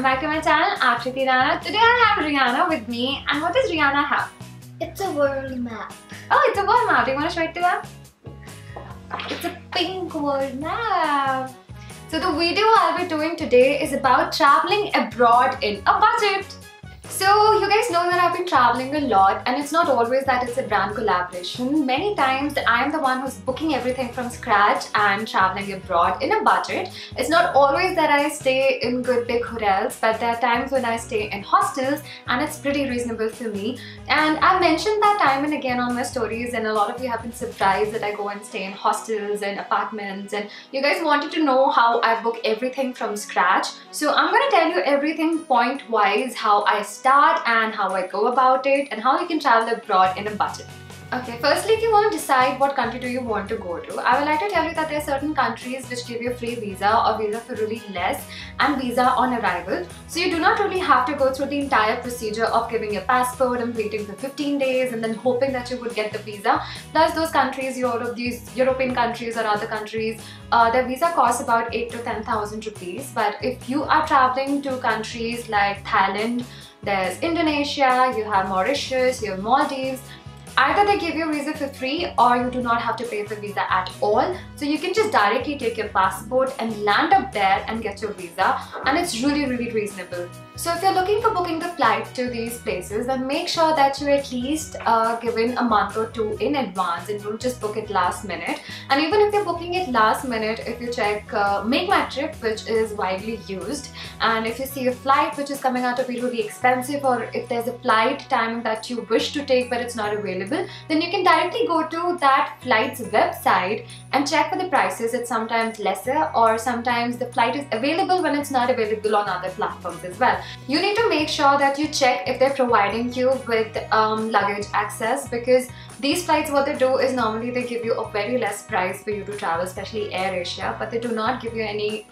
back to my channel, Aakriti Rana. Today I have Rihanna with me, and what does Rihanna have? It's a world map. Oh, it's a world map. Do you want to show it to them? It's a pink world map. So the video I'll be doing today is about traveling abroad in a budget. So you guys know that I've been traveling a lot, and it's not always that it's a brand collaboration. Many times I'm the one who's booking everything from scratch and traveling abroad in a budget. It's not always that I stay in good big hotels, but there are times when I stay in hostels and it's pretty reasonable for me. And I've mentioned that time and again on my stories, and a lot of you have been surprised that I go and stay in hostels and apartments, and you guys wanted to know how I book everything from scratch. So I'm going to tell you everything point wise, how I start and how I go about it, and how you can travel abroad in a budget. Okay, firstly, if you want to decide what country do you want to go to, I would like to tell you that there are certain countries which give you free visa or visa for really less and visa on arrival. So you do not really have to go through the entire procedure of giving your passport and waiting for 15 days and then hoping that you would get the visa. Plus those countries, these European countries or other countries, their visa costs about 8 to 10,000 rupees. But if you are traveling to countries like Thailand, there's Indonesia, you have Mauritius, you have Maldives, either they give you a visa for free or you do not have to pay for visa at all. So you can just directly take your passport and land up there and get your visa, and it's really reasonable. So if you're looking for booking the flight to these places, then make sure that you at least given a month or two in advance and don't just book it last minute. And even if you're booking it last minute, if you check Make My Trip, which is widely used, and if you see a flight which is coming out to be really expensive, or if there's a flight time that you wish to take but it's not available, then you can directly go to that flight's website and check for the prices. It's sometimes lesser, or sometimes the flight is available when it's not available on other platforms as well. You need to make sure that you check if they're providing you with luggage access, because these flights, what they do is normally they give you a very less price for you to travel, especially Air Asia, but they do not give you any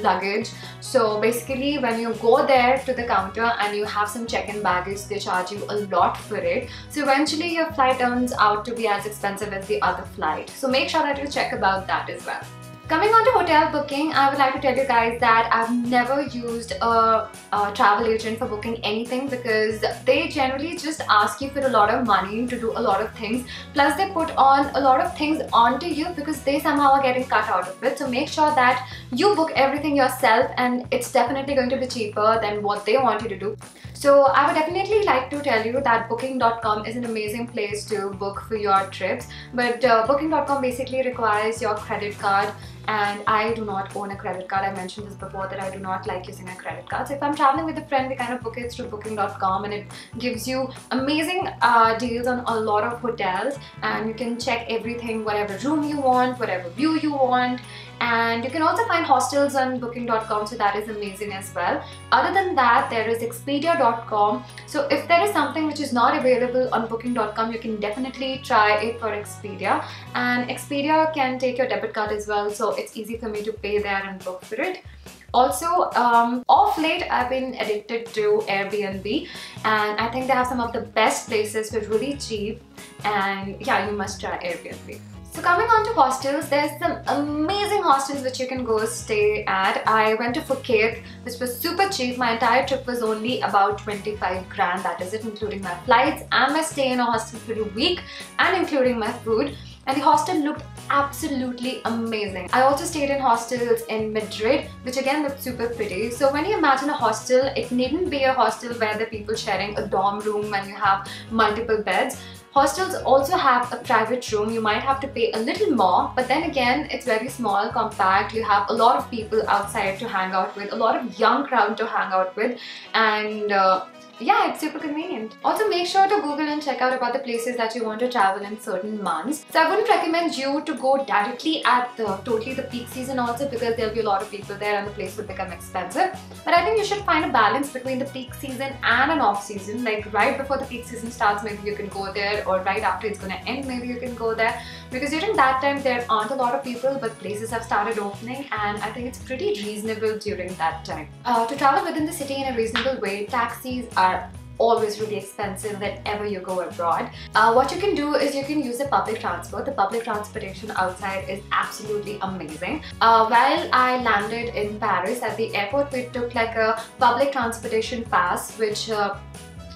luggage. So basically when you go there to the counter and you have some check-in baggage, they charge you a lot for it. So eventually your flight turns out to be as expensive as the other flight. So make sure that you check about that as well. Coming on to hotel booking, I would like to tell you guys that I've never used a travel agent for booking anything, because they generally just ask you for a lot of money to do a lot of things. Plus they put on a lot of things onto you because they somehow are getting cut out of it. So make sure that you book everything yourself, and it's definitely going to be cheaper than what they want you to do. So I would definitely like to tell you that booking.com is an amazing place to book for your trips, but booking.com basically requires your credit card, and I do not own a credit card. I mentioned this before that I do not like using a credit card. So if I'm traveling with a friend, we kind of book it through booking.com, and it gives you amazing deals on a lot of hotels, and you can check everything, whatever room you want, whatever view you want. And you can also find hostels on booking.com, so that is amazing as well. Other than that, there is expedia.com. So if there is something which is not available on booking.com, you can definitely try it for Expedia. And Expedia can take your debit card as well, so it's easy for me to pay there and book for it. Also, off late I've been addicted to Airbnb, and I think they have some of the best places for really cheap, and yeah, you must try Airbnb. So coming on to hostels, there's some amazing hostels which you can go stay at. I went to Phuket, which was super cheap. My entire trip was only about 25 grand, that is it, including my flights and my stay in a hostel for a week and including my food. And the hostel looked absolutely amazing. I also stayed in hostels in Madrid, which again looked super pretty. So when you imagine a hostel, it needn't be a hostel where the people sharing a dorm room and you have multiple beds. Hostels also have a private room. You might have to pay a little more, but then again, it's very small, compact. You have a lot of people outside to hang out with, a lot of young crowd to hang out with, and yeah, it's super convenient. Also, make sure to Google and check out about the places that you want to travel in certain months. So I wouldn't recommend you to go directly at totally the peak season also, because there'll be a lot of people there and the place would become expensive. But I think you should find a balance between the peak season and an off season. Like right before the peak season starts, maybe you can go there, or right after it's going to end, maybe you can go there, because during that time there aren't a lot of people, but places have started opening, and I think it's pretty reasonable during that time. To travel within the city in a reasonable way, taxis are always really expensive whenever you go abroad. What you can do is you can use the public transport. The public transportation outside is absolutely amazing. While I landed in Paris at the airport, we took like a public transportation pass which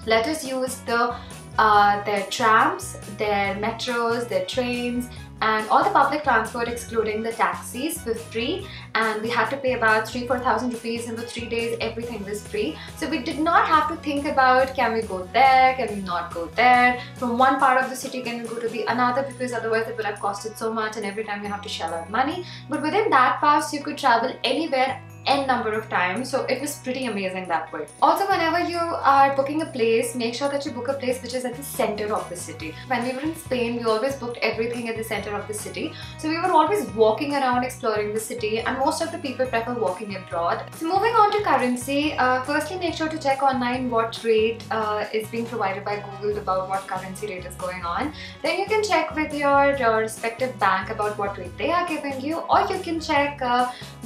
let us use their trams, their metros, their trains, and all the public transport excluding the taxis was free, and we had to pay about 3,000-4,000 rupees, and for 3 days everything was free. So we did not have to think about can we go there, can we not go there, from one part of the city can we go to the another, because otherwise it will have costed so much and every time you have to shell out money. But within that pass you could travel anywhere n number of times, so it was pretty amazing that way. Also, whenever you are booking a place, make sure that you book a place which is at the center of the city. When we were in Spain, we always booked everything at the center of the city, so we were always walking around exploring the city, and most of the people prefer walking abroad. So moving on to currency, firstly make sure to check online what rate is being provided by Google about what currency rate is going on. Then you can check with your respective bank about what rate they are giving you, or you can check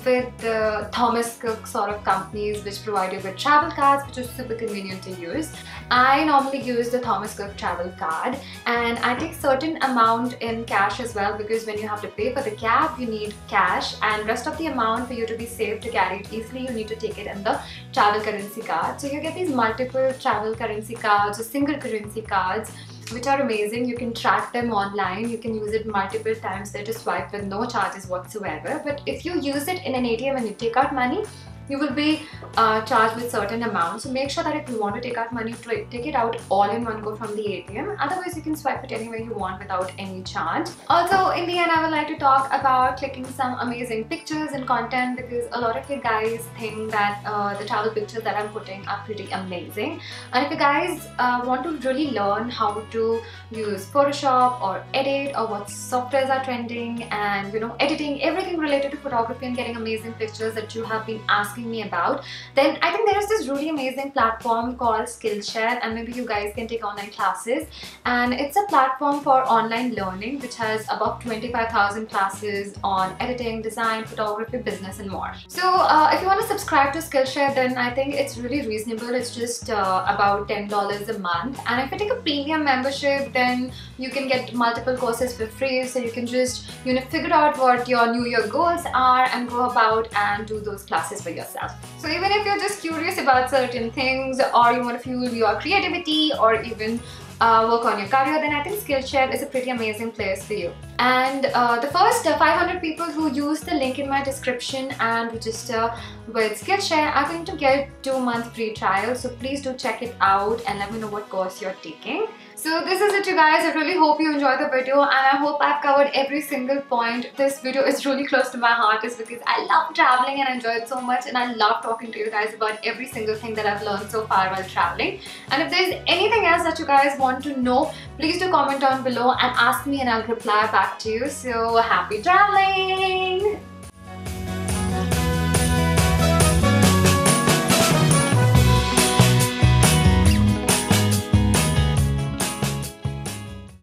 with the Thomas Cook sort of companies which provide you with travel cards, which is super convenient to use. I normally use the Thomas Cook travel card, and I take certain amount in cash as well, because when you have to pay for the cab you need cash, and rest of the amount for you to be safe to carry it easily you need to take it in the travel currency card. So you get these multiple travel currency cards or single currency cards which are amazing. You can track them online, you can use it multiple times there to swipe with no charges whatsoever. But if you use it in an ATM and you take out money, you will be charged with certain amounts. So make sure that if you want to take out money, take it out all in one go from the ATM. Otherwise you can swipe it anywhere you want without any charge. Also, in the end, I would like to talk about clicking some amazing pictures and content, because a lot of you guys think that the travel pictures that I'm putting are pretty amazing. And if you guys want to really learn how to use Photoshop or edit, or what softwares are trending, and editing, everything related to photography and getting amazing pictures that you have been asking me about, then I think there is this really amazing platform called Skillshare, and maybe you guys can take online classes. And it's a platform for online learning which has above 25,000 classes on editing, design, photography, business and more. So if you want to subscribe to Skillshare, then I think it's really reasonable. It's just about $10 a month, and if you take a premium membership then you can get multiple courses for free, so you can just figure out what your New Year goals are and go about and do those classes for yourself. So even if you're just curious about certain things, or you want to fuel your creativity, or even work on your career, then I think Skillshare is a pretty amazing place for you. And the first 500 people who use the link in my description and register with Skillshare are going to get 2-month free trial. So please do check it out and let me know what course you're taking. So this is it, you guys. I really hope you enjoyed the video, and I hope I've covered every single point. This video is really close to my heart, is because I love traveling and I enjoy it so much, and I love talking to you guys about every single thing that I've learned so far while traveling. And if there's anything else that you guys want to know, please do comment down below and ask me, and I'll reply back to you. So happy traveling!